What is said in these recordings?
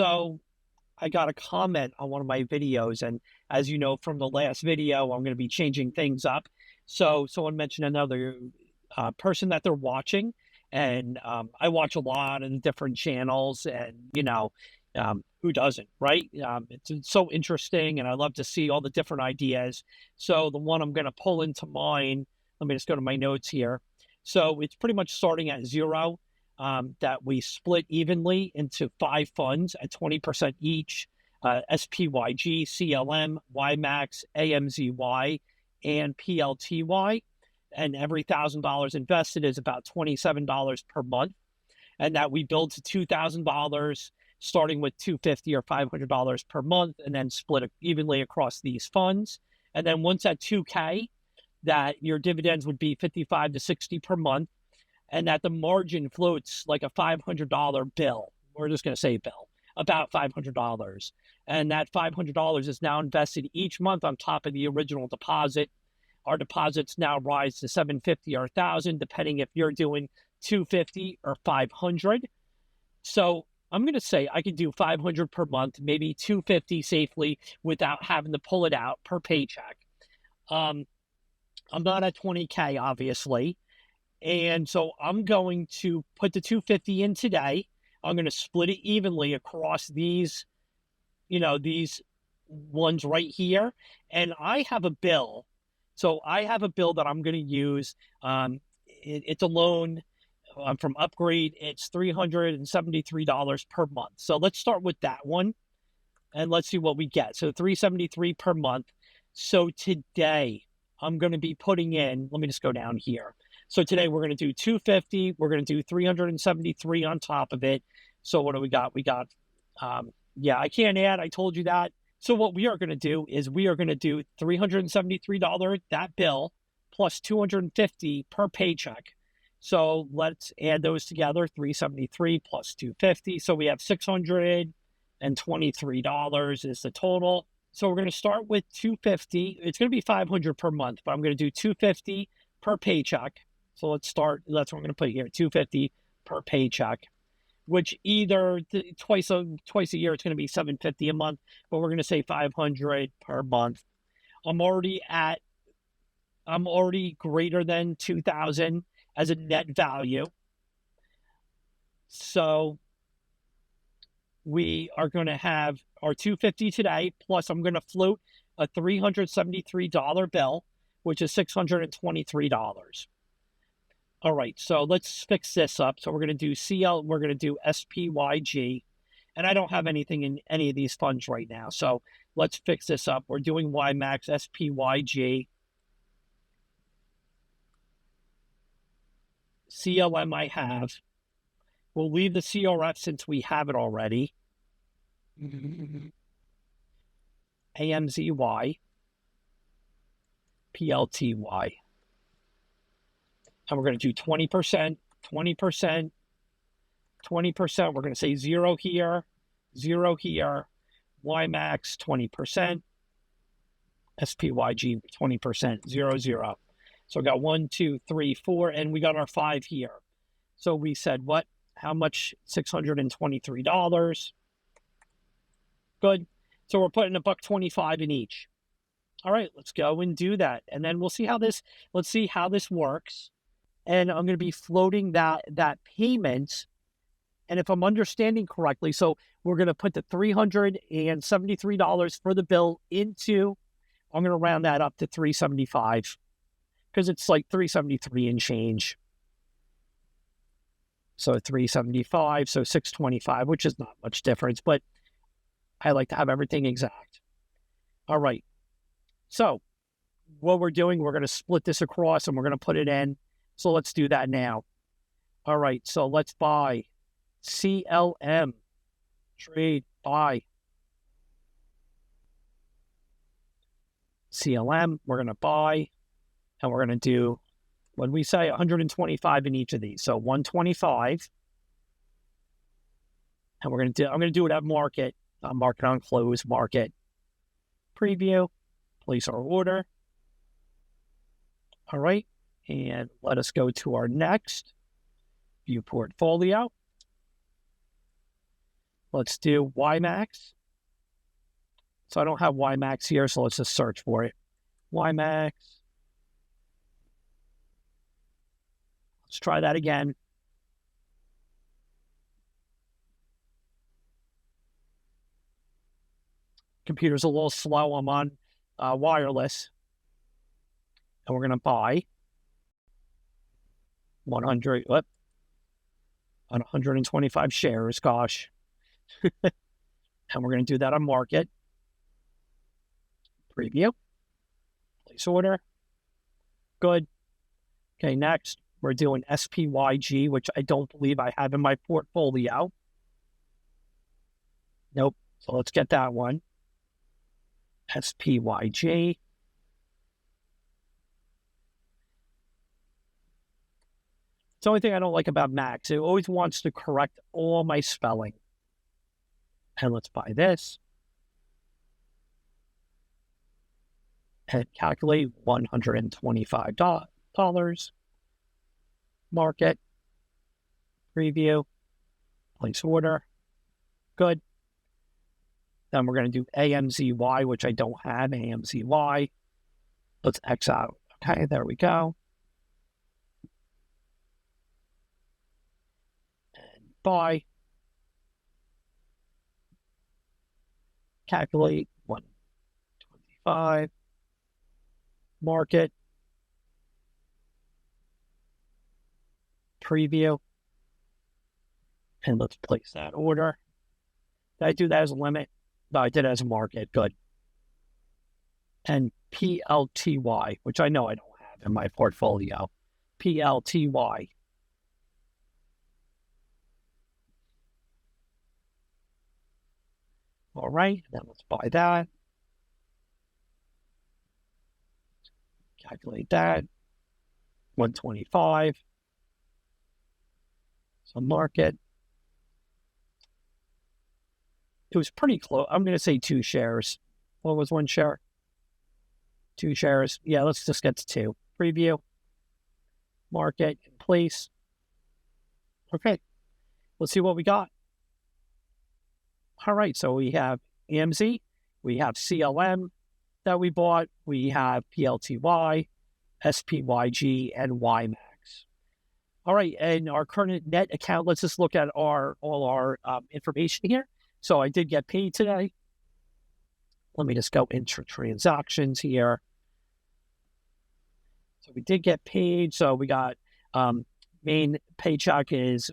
So I got a comment on one of my videos, and as you know from the last video, I'm going to be changing things up. So someone mentioned another person that they're watching, and I watch a lot of different channels, and who doesn't, right? It's so interesting, and I love to see all the different ideas. So the one I'm going to pull into mine, let me just go to my notes here. So it's pretty much starting at zero, that we split evenly into 5 funds at 20% each, SPYG, CLM, YMAX, AMZY, and PLTY. And every $1,000 invested is about $27 per month. And that we build to $2,000, starting with $250 or $500 per month, and then split it evenly across these funds. And then once at 2K, that your dividends would be 55 to 60 per month, and that the margin floats like a $500 bill. We're just going to say bill, about $500. And that $500 is now invested each month on top of the original deposit. Our deposits now rise to $750 or $1,000, depending if you're doing $250 or $500. So I'm going to say I could do $500 per month, maybe $250 safely without having to pull it out per paycheck. I'm not at 20K, obviously. And so I'm going to put the 250 in today. I'm going to split it evenly across these, these ones right here. And I have a bill. So I have a bill that I'm going to use. It's a loan from Upgrade. It's $373 per month. So let's start with that one, and let's see what we get. So $373 per month. So today I'm going to be putting in, let me just go down here. So today we're going to do 250. We're going to do 373 on top of it. So what do we got? We got, I can't add. I told you that. So what we are going to do is we are going to do $373, that bill, plus $250 per paycheck. So let's add those together, 373 plus 250. So we have $623 is the total. So we're going to start with 250. It's going to be 500 per month, but I'm going to do 250 per paycheck. So let's start. That's what I'm going to put here, 250 per paycheck, which either twice a year, it's going to be $750 a month, but we're going to say 500 per month. I'm already greater than 2,000 as a net value. So we are going to have our 250 today, plus I'm going to float a $373 bill, which is $623. All right, so let's fix this up. So we're going to do we're going to do SPYG, and I don't have anything in any of these funds right now. So let's fix this up. We're doing YMAX, SPYG, CLM I have. We'll leave the CRF since we have it already. AMZY, PLTY. And we're going to do 20%, 20%, 20%. We're going to say 0 here, 0 here, YMAX 20%, SPYG 20%, 0, 0. So we got 1, 2, 3, 4, and we got our 5 here. So we said what? How much? $623. Good. So we're putting $1.25 in each. All right, let's go and do that. And then we'll see how this works. And I'm going to be floating that payment. And if I'm understanding correctly, so we're going to put the $373 for the bill into, I'm going to round that up to $375 because it's like $373 and change. So $375, so $625, which is not much difference, but I like to have everything exact. All right. So what we're doing, we're going to split this across and we're going to put it in. So let's do that now. All right, so let's buy CLM, trade, buy. CLM, we're going to buy, and we're going to do, when we say 125 in each of these. So 125, and I'm going to do it at market, market on close, market, preview, place our order. All right. And let us go to our next view portfolio. Let's do YMAX. So I don't have YMAX here, so let's just search for it. YMAX. Let's try that again. Computer's a little slow. I'm on wireless. And we're going to buy 125 shares, gosh. And we're going to do that on market. Preview. Place order. Good. Okay, next, we're doing SPYG, which I don't believe I have in my portfolio. Nope. So let's get that one. SPYG. It's the only thing I don't like about Max. It always wants to correct all my spelling. And let's buy this. And calculate $125. Market. Preview. Place order. Good. Then we're going to do AMZY, which I don't have. AMZY. Let's X out. Okay, there we go. And buy. Calculate 125. Market. Preview. And let's place that order. Did I do that as a limit? No, I did it as a market. Good. And PLTY, which I know I don't have in my portfolio. PLTY. All right, then let's buy that. Calculate that. 125. So market. It was pretty close. I'm going to say 2 shares. What was 1 share? 2 shares. Yeah, let's just get to 2. Preview. Market. Place. Okay. Let's see what we got. All right. So we have AMZ. We have CLM that we bought. We have PLTY, SPYG, and YMAX. All right. And our current net account, let's just look at all our information here. So I did get paid today. Let me just go into transactions here. So we did get paid. So we got main paycheck is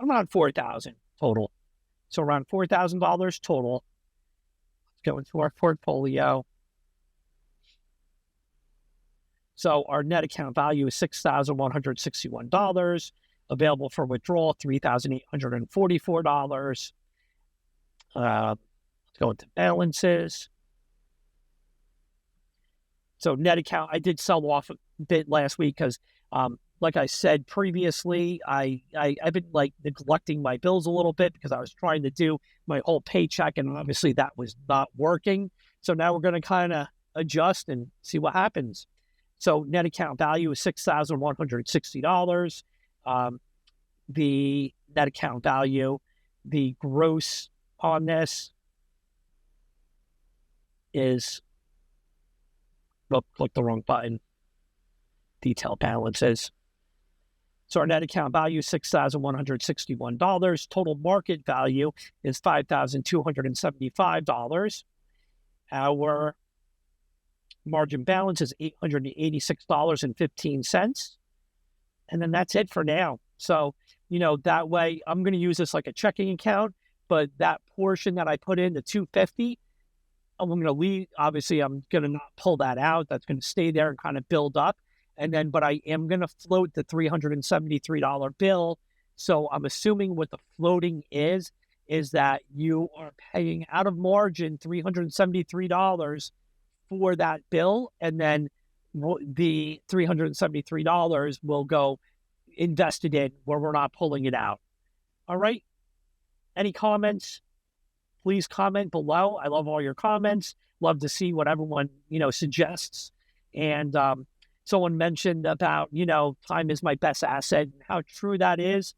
around $4,000 total. So around $4,000 total. Let's go into our portfolio. So our net account value is $6,161. Available for withdrawal, $3,844. Let's go into balances. So net account, I did sell off a bit last week because, like I said previously, I've been like neglecting my bills a little bit because I was trying to do my whole paycheck, and obviously that was not working. So now we're going to kind of adjust and see what happens. So net account value is $6,160. The net account value, the gross on this is, click the wrong button, detail balances. So our net account value is $6,161. Total market value is $5,275. Our margin balance is $886.15. And then that's it for now. So, that way I'm going to use this like a checking account, but that portion that I put in, the $250, I'm going to leave. Obviously, I'm going to not pull that out. That's going to stay there and kind of build up. And then, but I am going to float the $373 bill. So I'm assuming what the floating is that you are paying out of margin $373 for that bill. And then the $373 will go invested in where we're not pulling it out. All right. Any comments? Please comment below. I love all your comments. Love to see what everyone, suggests. And someone mentioned about, time is my best asset, and how true that is.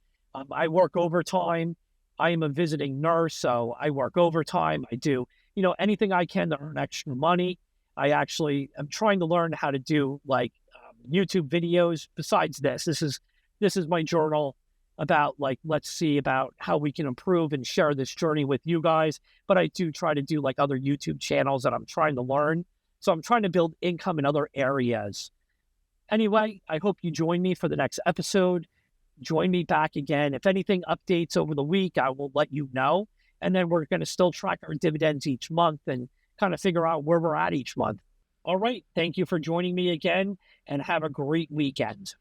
I work overtime. I am a visiting nurse, so I work overtime. I do, anything I can to earn extra money. I actually am trying to learn how to do like YouTube videos. Besides this is my journal about like, let's see about how we can improve and share this journey with you guys. But I do try to do like other YouTube channels that I'm trying to learn. So I'm trying to build income in other areas. Anyway, I hope you join me for the next episode. Join me back again. If anything updates over the week, I will let you know. And then we're going to still track our dividends each month and kind of figure out where we're at each month. All right. Thank you for joining me again and have a great weekend.